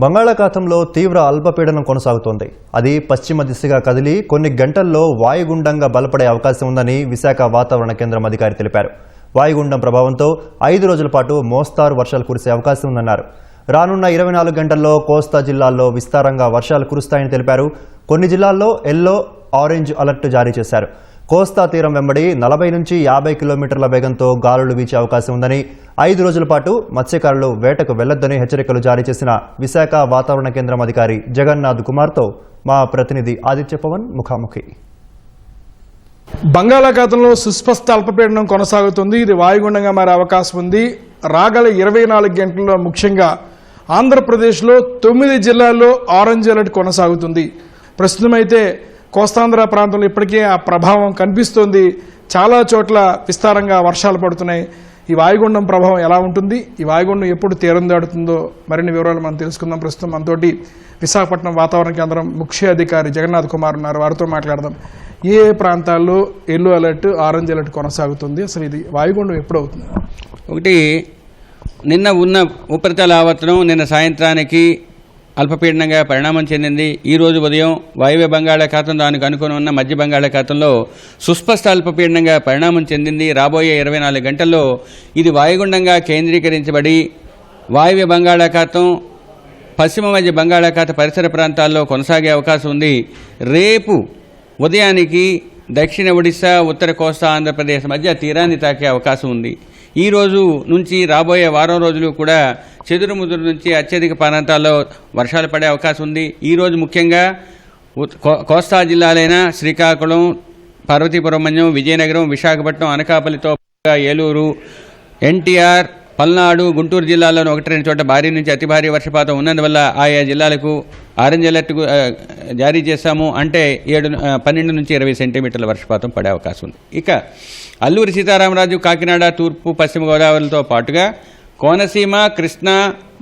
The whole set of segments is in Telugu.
బంగాళాఖాతంలో తీవ్ర అల్పపీడనం కొనసాగుతోంది. అది పశ్చిమ దిశగా కదిలి కొన్ని గంటల్లో వాయుగుండంగా బలపడే అవకాశం ఉందని విశాఖ వాతావరణ కేంద్రం అధికారి తెలిపారు. వాయుగుండం ప్రభావంతో 5 రోజుల పాటు మోస్తారు వర్షాలు కురిసే అవకాశం ఉందన్నారు. రానున్న 24 గంటల్లో కోస్తా జిల్లాల్లో విస్తారంగా వర్షాలు కురుస్తాయని తెలిపారు. కొన్ని జిల్లాల్లో ఎల్లో, ఆరెంజ్ అలర్ట్ జారీ చేశారు. కోస్తా తీరం వెంబడి 40 నుంచి 50 కిలోమీటర్ల వేగంతో గాలులు వీచే అవకాశం ఉందని, 5 రోజుల పాటు మత్స్యకారులు వేటకు వెళ్లొద్దని హెచ్చరికలు జారీ చేసిన విశాఖ వాతావరణ కేంద్రం అధికారి జగన్నాథ్ కుమార్తో మా ప్రతినిధి ఆదిత్య పవన్ ముఖాముఖి. బంగాళాఖాతంలో సుస్పష్ట అల్పపీడనం కొనసాగుతుంది. ఇది వాయుగుండంగా మారే అవకాశం ఉంది. రాగల 24 గంటల్లో ముఖ్యంగా ఆంధ్రప్రదేశ్లో 9 జిల్లాల్లో ఆరెంజ్ అలర్ట్ కొనసాగుతుంది. ప్రస్తుతం అయితే కోస్తాంధ్ర ప్రాంతంలో ఇప్పటికే ఆ ప్రభావం కనిపిస్తోంది. చాలా చోట్ల విస్తారంగా వర్షాలు పడుతున్నాయి. ఈ వాయుగుండం ప్రభావం ఎలా ఉంటుంది, ఈ వాయుగుండం ఎప్పుడు తీరం దాడుతుందో మరిన్ని వివరాలు మనం తెలుసుకుందాం. ప్రస్తుతం మనతోటి విశాఖపట్నం వాతావరణ కేంద్రం ముఖ్య అధికారి జగన్నాథ్ కుమార్ ఉన్నారు. వారితో మాట్లాడదాం. ఏ ప్రాంతాల్లో ఎల్లో అలర్ట్, ఆరెంజ్ అలర్ట్ కొనసాగుతుంది, అసలు ఇది వాయుగుండం ఎప్పుడు అవుతుంది? ఒకటి, నిన్న ఉన్న ఉపరితల ఆవర్తనం నిన్న సాయంత్రానికి అల్పపీడనంగా పరిణామం చెందింది. ఈ రోజు ఉదయం వాయువ్య బంగాళాఖాతం దానికి అనుకుని ఉన్న మధ్య బంగాళాఖాతంలో సుస్పష్ట అల్పపీడనంగా పరిణామం చెందింది. రాబోయే 24 గంటల్లో ఇది వాయుగుండంగా కేంద్రీకరించబడి వాయువ్య బంగాళాఖాతం, పశ్చిమ మధ్య బంగాళాఖాత పరిసర ప్రాంతాల్లో కొనసాగే అవకాశం ఉంది. రేపు ఉదయానికి దక్షిణ ఒడిశా, ఉత్తర కోస్తా ఆంధ్రప్రదేశ్ మధ్య తీరాన్ని తాకే అవకాశం ఉంది. ఈ రోజు నుంచి రాబోయే వారం రోజులు కూడా చెదురుముదురు నుంచి అత్యధిక ప్రాంతాల్లో వర్షాలు పడే అవకాశం ఉంది. ఈ రోజు ముఖ్యంగా కోస్తా జిల్లాలైన శ్రీకాకుళం, పార్వతీపురం మన్యం, విజయనగరం, విశాఖపట్నం, అనకాపల్లితో ఏలూరు, ఎన్టీఆర్, పల్నాడు, గుంటూరు జిల్లాల్లోని 1-2 చోట్ల భారీ నుంచి అతి భారీ వర్షపాతం ఉన్నందువల్ల ఆయా జిల్లాలకు ఆరెంజ్ అలర్ట్ జారీ చేశాము. అంటే 12 నుంచి 20 సెంటీమీటర్ల వర్షపాతం పడే అవకాశం ఉంది. ఇక అల్లూరి సీతారామరాజు, కాకినాడ, తూర్పు పశ్చిమ గోదావరితో పాటుగా కోనసీమ, కృష్ణా,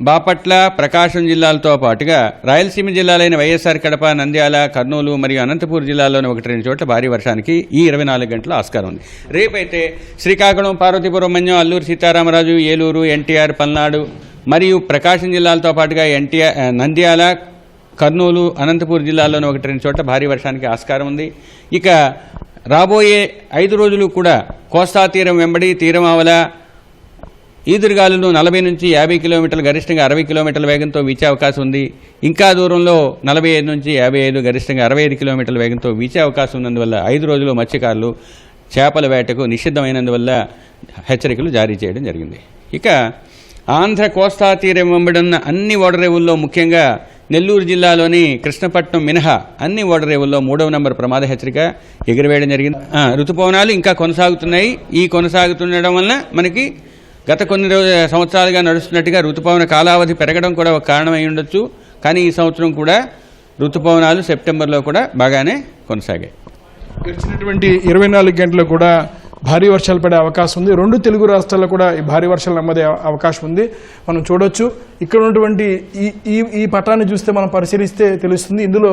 బాపట్ల, ప్రకాశం జిల్లాలతో పాటుగా రాయలసీమ జిల్లాలైన వైఎస్ఆర్ కడప, నంద్యాల, కర్నూలు మరియు అనంతపూర్ జిల్లాల్లోని 1-2 చోట్ల భారీ వర్షానికి ఈ 24 గంటల ఆస్కారం ఉంది. రేపైతే శ్రీకాకుళం, పార్వతీపురం మన్యం, అల్లూరి సీతారామరాజు, ఏలూరు, ఎన్టీఆర్, పల్నాడు మరియు ప్రకాశం జిల్లాలతో పాటుగా నంద్యాల, కర్నూలు, అనంతపూర్ జిల్లాల్లోని 1-2 చోట్ల భారీ వర్షానికి ఆస్కారం ఉంది. ఇక రాబోయే 5 రోజులు కూడా కోస్తా తీరం వెంబడి తీరం ఆవల ఈదురుగాలులు 40 నుంచి 50 కిలోమీటర్లు, గరిష్టంగా 60 కిలోమీటర్ల వేగంతో వీచే అవకాశం ఉంది. ఇంకా దూరంలో 45 నుంచి 55, గరిష్టంగా 65 కిలోమీటర్ల వేగంతో వీచే అవకాశం ఉన్నందువల్ల 5 రోజులు మత్స్యకారులు చేపల వేటకు నిషిద్ధమైనందువల్ల హెచ్చరికలు జారీ చేయడం జరిగింది. ఇక ఆంధ్ర కోస్తా తీరం వెంబడున్న అన్ని ఓడరేవుల్లో ముఖ్యంగా నెల్లూరు జిల్లాలోని కృష్ణపట్నం మినహా అన్ని ఓడరేవుల్లో 3వ నంబర్ ప్రమాద హెచ్చరిక ఎగురవేయడం జరిగింది. ఋతుపవనాలు ఇంకా కొనసాగుతున్నాయి. ఈ కొనసాగుతుండడం వలన మనకి గత కొన్ని సంవత్సరాలుగా నడుస్తున్నట్టుగా ఋతుపవన కాలావధి పెరగడం కూడా ఒక కారణమై ఉండొచ్చు. కానీ ఈ సంవత్సరం కూడా ఋతుపవనాలు సెప్టెంబర్లో కూడా బాగానే కొనసాగాయి. గడిచినటువంటి 24 గంటల్లో కూడా భారీ వర్షాలు పడే అవకాశం ఉంది. 2 తెలుగు రాష్ట్రాల్లో కూడా ఈ భారీ వర్షాలు నమ్మదే అవకాశం ఉంది. మనం చూడొచ్చు. ఇక్కడ ఉన్నటువంటి ఈ పటాన్ని చూస్తే మనం పరిశీలిస్తే తెలుస్తుంది. ఇందులో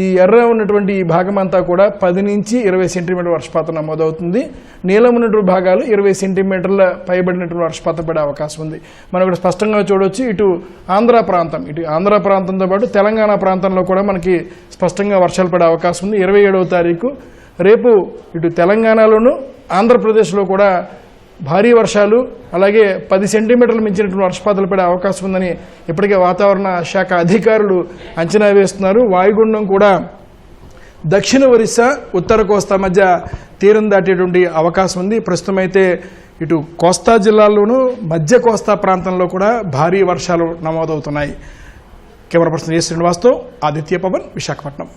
ఈ ఎర్ర ఉన్నటువంటి ఈ భాగం అంతా కూడా 10 నుంచి 20 సెంటీమీటర్ల వర్షపాతం నమోదవుతుంది. నీలం ఉన్నటువంటి భాగాలు 20 సెంటీమీటర్ల పైబడినటువంటి వర్షపాతం పడే అవకాశం ఉంది. మనం ఇక్కడ స్పష్టంగా చూడొచ్చు. ఇటు ఆంధ్ర ప్రాంతంతో పాటు తెలంగాణ ప్రాంతంలో కూడా మనకి స్పష్టంగా వర్షాలు పడే అవకాశం ఉంది. 27వ తారీఖు రేపు ఇటు తెలంగాణలోను, ఆంధ్రప్రదేశ్లో కూడా భారీ వర్షాలు, అలాగే 10 సెంటీమీటర్లు మించినటువంటి వర్షపాతాలు పడే అవకాశం ఉందని ఇప్పటికే వాతావరణ శాఖ అధికారులు అంచనా వేస్తున్నారు. వాయుగుండం కూడా దక్షిణ ఒరిస్సా, ఉత్తర కోస్తా మధ్య తీరం దాటేటువంటి అవకాశం ఉంది. ప్రస్తుతం అయితే ఇటు కోస్తా జిల్లాల్లోనూ మధ్య కోస్తా ప్రాంతంలో కూడా భారీ వర్షాలు నమోదవుతున్నాయి. కెమెరా పర్సన్ ఎస్ శ్రీనివాస్తో ఆదిత్య పవన్, విశాఖపట్నం.